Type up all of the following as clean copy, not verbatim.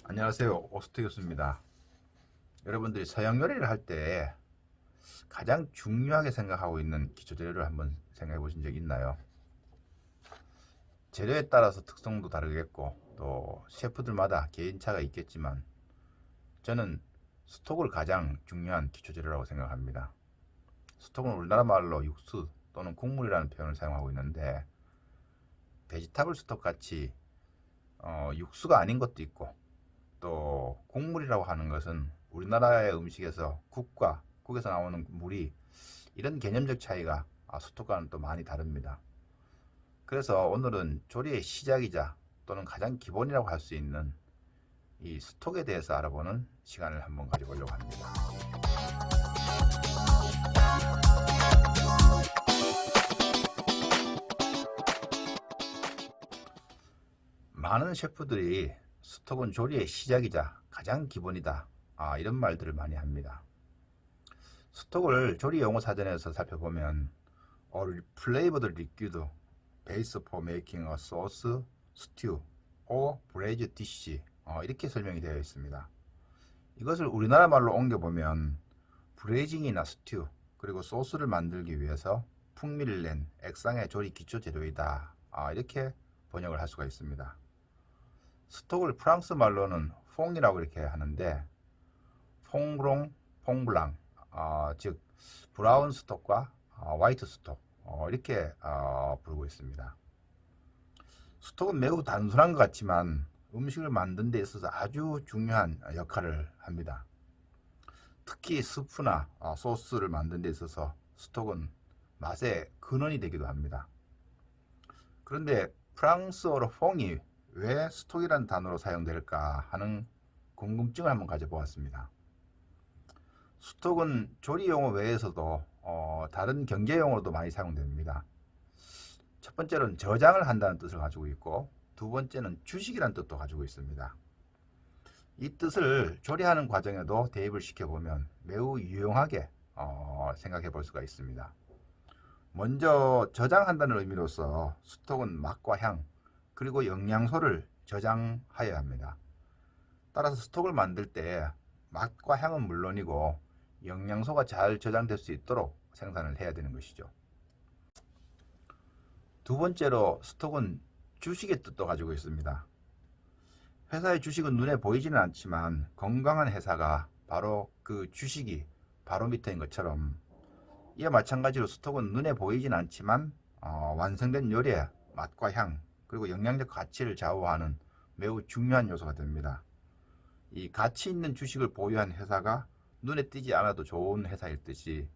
안녕하세요. 오스트 교수입니다. 여러분들이 서양 요리를 할 때 가장 중요하게 생각하고 있는 기초 재료를 한번 생각해 보신 적 있나요? 재료에 따라서 특성도 다르겠고 또 셰프들마다 개인차가 있겠지만 저는 스톡을 가장 중요한 기초 재료라고 생각합니다. 스톡은 우리나라 말로 육수 또는 국물이라는 표현을 사용하고 있는데 베지타블 스톡 같이 육수가 아닌 것도 있고 또 국물이라고 하는 것은 우리나라의 음식에서 국에서 나오는 물이 이런 개념적 차이가 수도과는 또 많이 다릅니다. 그래서 오늘은 조리의 시작이자 또는 가장 기본이라고 할 수 있는 이 스톡에 대해서 알아보는 시간을 한번 가져보려고 합니다. 많은 셰프들이 스톡은 조리의 시작이자 가장 기본이다, 이런 말들을 많이 합니다. 스톡을 조리 용어 사전에서 살펴보면 flavored liquid base for making a sauce, stew, or braised dish 이렇게 설명이 되어 있습니다. 이것을 우리나라 말로 옮겨보면 브레이징이나 스튜 그리고 소스를 만들기 위해서 풍미를 낸 액상의 조리 기초 재료이다, 이렇게 번역을 할 수가 있습니다. 스톡을 프랑스 말로는 퐁이라고 이렇게 하는데 퐁그롱, 퐁블랑, 즉 브라운 스톡과 화이트 스톡 이렇게 부르고 있습니다. 스톡은 매우 단순한 것 같지만 음식을 만드는 데 있어서 아주 중요한 역할을 합니다. 특히 스프나 소스를 만드는 데 있어서 스톡은 맛의 근원이 되기도 합니다. 그런데 프랑스어로 퐁이 왜 스톡이라는 단어로 사용될까 하는 궁금증을 한번 가져보았습니다. 스톡은 조리 용어 외에서도 다른 경제 용어로도 많이 사용됩니다. 첫 번째로는 저장을 한다는 뜻을 가지고 있고 두 번째는 주식이라는 뜻도 가지고 있습니다. 이 뜻을 조리하는 과정에도 대입을 시켜보면 매우 유용하게 생각해 볼 수가 있습니다. 먼저 저장한다는 의미로서 스톡은 맛과 향 그리고 영양소를 저장하여야 합니다. 따라서 스톡을 만들 때 맛과 향은 물론이고 영양소가 잘 저장될 수 있도록 생산을 해야 되는 것이죠. 두 번째로 스톡은 주식의 뜻도 가지고 있습니다. 회사의 주식은 눈에 보이지는 않지만 건강한 회사가 바로 그 주식이 바로미터인 것처럼 이와 마찬가지로 스톡은 눈에 보이진 않지만 완성된 요리의 맛과 향 그리고 영양적 가치를 좌우하는 매우 중요한 요소가 됩니다. 이 가치 있는 주식을 보유한 회사가 눈에 띄지 않아도 좋은 회사일 듯이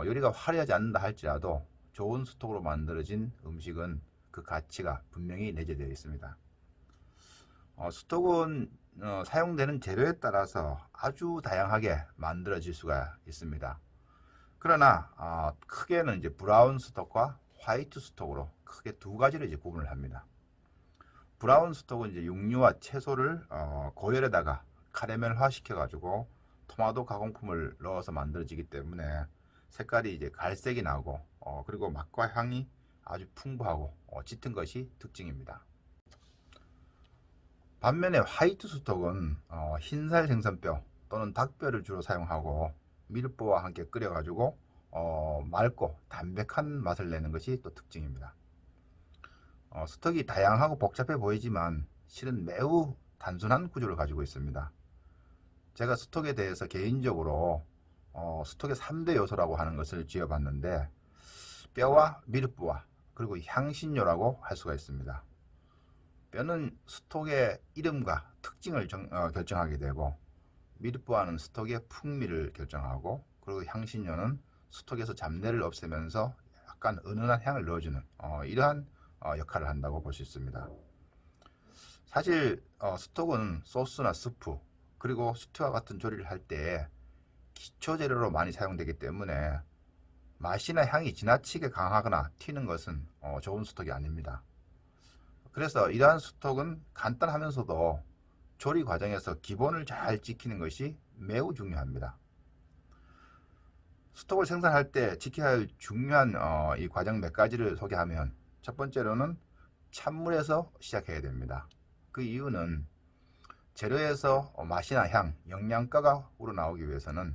요리가 화려하지 않는다 할지라도 좋은 스톡으로 만들어진 음식은 그 가치가 분명히 내재되어 있습니다. 스톡은 사용되는 재료에 따라서 아주 다양하게 만들어질 수가 있습니다. 그러나 크게는 이제 브라운 스톡과 화이트 스톡으로 크게 두 가지로 이제 구분을 합니다. 브라운 스톡은 이제 육류와 채소를 고열에다가 카라멜화 시켜가지고 토마토 가공품을 넣어서 만들어지기 때문에 색깔이 이제 갈색이 나고 그리고 맛과 향이 아주 풍부하고 짙은 것이 특징입니다. 반면에 화이트 스톡은 흰살 생선뼈 또는 닭뼈를 주로 사용하고 밀프와 함께 끓여가지고 맑고 담백한 맛을 내는 것이 또 특징입니다. 스톡이 다양하고 복잡해 보이지만 실은 매우 단순한 구조를 가지고 있습니다. 제가 스톡에 대해서 개인적으로 스톡의 3대 요소라고 하는 것을 지어봤는데 뼈와 밀프와 그리고 향신료라고 할 수가 있습니다. 뼈는 스톡의 이름과 특징을 결정하게 되고 밀프와는 스톡의 풍미를 결정하고 그리고 향신료는 스톡에서 잡내를 없애면서 약간 은은한 향을 넣어주는 이러한 역할을 한다고 볼 수 있습니다. 사실 스톡은 소스나 스프 그리고 스튜와 같은 조리를 할 때 기초 재료로 많이 사용되기 때문에 맛이나 향이 지나치게 강하거나 튀는 것은 좋은 스톡이 아닙니다. 그래서 이러한 스톡은 간단하면서도 조리 과정에서 기본을 잘 지키는 것이 매우 중요합니다. 스톡을 생산할 때 지켜야 할 중요한 이 과정 몇 가지를 소개하면 첫 번째로는 찬물에서 시작해야 됩니다. 그 이유는 재료에서 맛이나 향, 영양가가 우러나오기 위해서는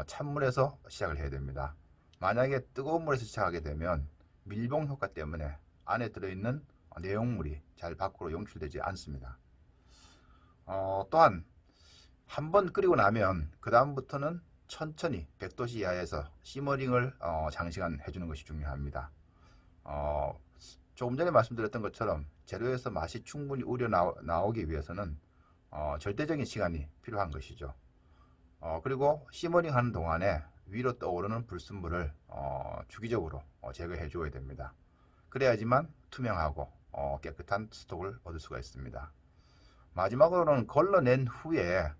찬물에서 시작을 해야 됩니다. 만약에 뜨거운 물에서 시작하게 되면 밀봉 효과 때문에 안에 들어있는 내용물이 잘 밖으로 용출되지 않습니다. 또한 한번 끓이고 나면 그 다음부터는 천천히 100도씨 이하에서 시머링을 장시간 해주는 것이 중요합니다. 조금 전에 말씀드렸던 것처럼 재료에서 맛이 충분히 우려 나오기 위해서는 절대적인 시간이 필요한 것이죠. 그리고 시머링 하는 동안에 위로 떠오르는 불순물을 주기적으로 제거해 줘야 됩니다. 그래야지만 투명하고 깨끗한 스톡을 얻을 수가 있습니다. 마지막으로는 걸러낸 후에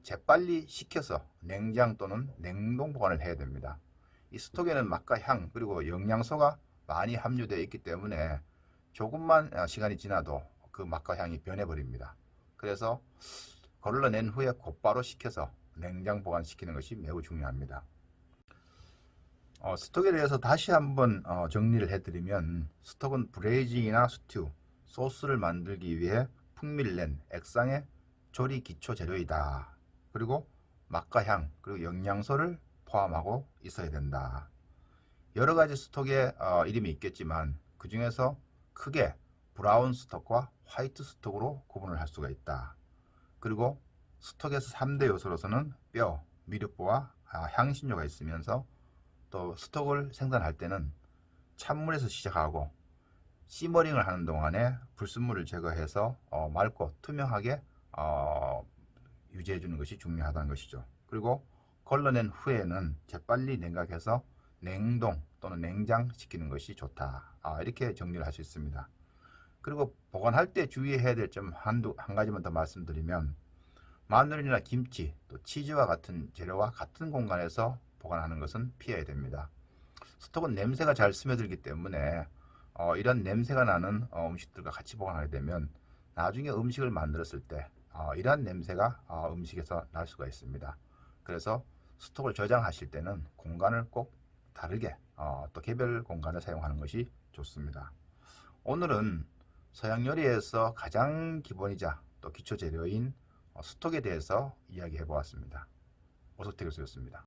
재빨리 식혀서 냉장 또는 냉동 보관을 해야 됩니다. 이 스톡에는 맛과 향 그리고 영양소가 많이 함유되어 있기 때문에 조금만 시간이 지나도 그 맛과 향이 변해버립니다. 그래서 걸러낸 후에 곧바로 식혀서 냉장 보관시키는 것이 매우 중요합니다. 스톡에 대해서 다시 한번 정리를 해드리면, 스톡은 브레이징이나 스튜, 소스를 만들기 위해 풍미를 낸 액상의 조리 기초 재료이다. 그리고 맛과 향 그리고 영양소를 포함하고 있어야 된다. 여러가지 스톡의 이름이 있겠지만 그 중에서 크게 브라운 스톡과 화이트 스톡으로 구분을 할 수가 있다. 그리고 스톡에서 3대 요소로서는 뼈, 미륵보와 향신료가 있으면서 또 스톡을 생산할 때는 찬물에서 시작하고 시머링을 하는 동안에 불순물을 제거해서 맑고 투명하게 유지해 주는 것이 중요하다는 것이죠. 그리고 걸러낸 후에는 재빨리 냉각해서 냉동 또는 냉장시키는 것이 좋다. 이렇게 정리를 할 수 있습니다. 그리고 보관할 때 주의해야 될 점 한 가지만 더 말씀드리면, 마늘이나 김치 또 치즈와 같은 재료와 같은 공간에서 보관하는 것은 피해야 됩니다. 스톡은 냄새가 잘 스며들기 때문에 이런 냄새가 나는 음식들과 같이 보관하게 되면 나중에 음식을 만들었을 때 이러한 냄새가 음식에서 날 수가 있습니다. 그래서 스톡을 저장하실 때는 공간을 꼭 다르게 또 개별 공간을 사용하는 것이 좋습니다. 오늘은 서양 요리에서 가장 기본이자 또 기초 재료인 스톡에 대해서 이야기해 보았습니다. 오석태 교수였습니다.